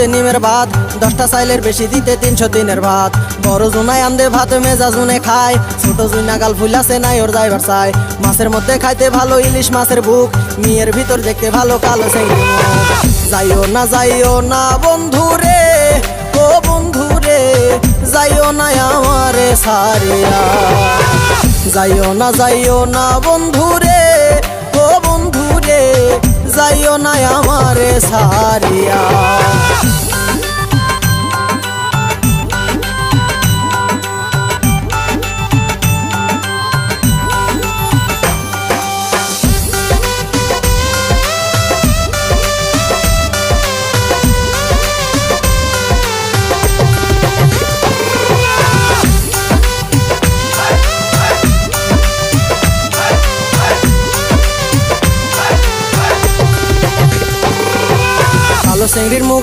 দিতে নিমের ভাত, 10টা চাইলের বেশি দিতে 303-এর ভাত। বড় জুনাই আন্দে ভাত মেজা জুনে খায়, ছোট জুইনা গাল ফুলাছে নাই ওর যাইবার চাই। মাছের মধ্যে খাইতে ভালো ইলিশ মাছের বুক, মিয়ের ভিতর দেখতে ভালো কালো চিংড়ি মুখ। যাইও না বন্ধু রে, ও বন্ধু রে, যাইও না আমারে সারিয়া। যাইও না বন্ধু রে, ও বন্ধু রে, যাইও না আমারে সারিয়া। কালো চিংড়ির মুখ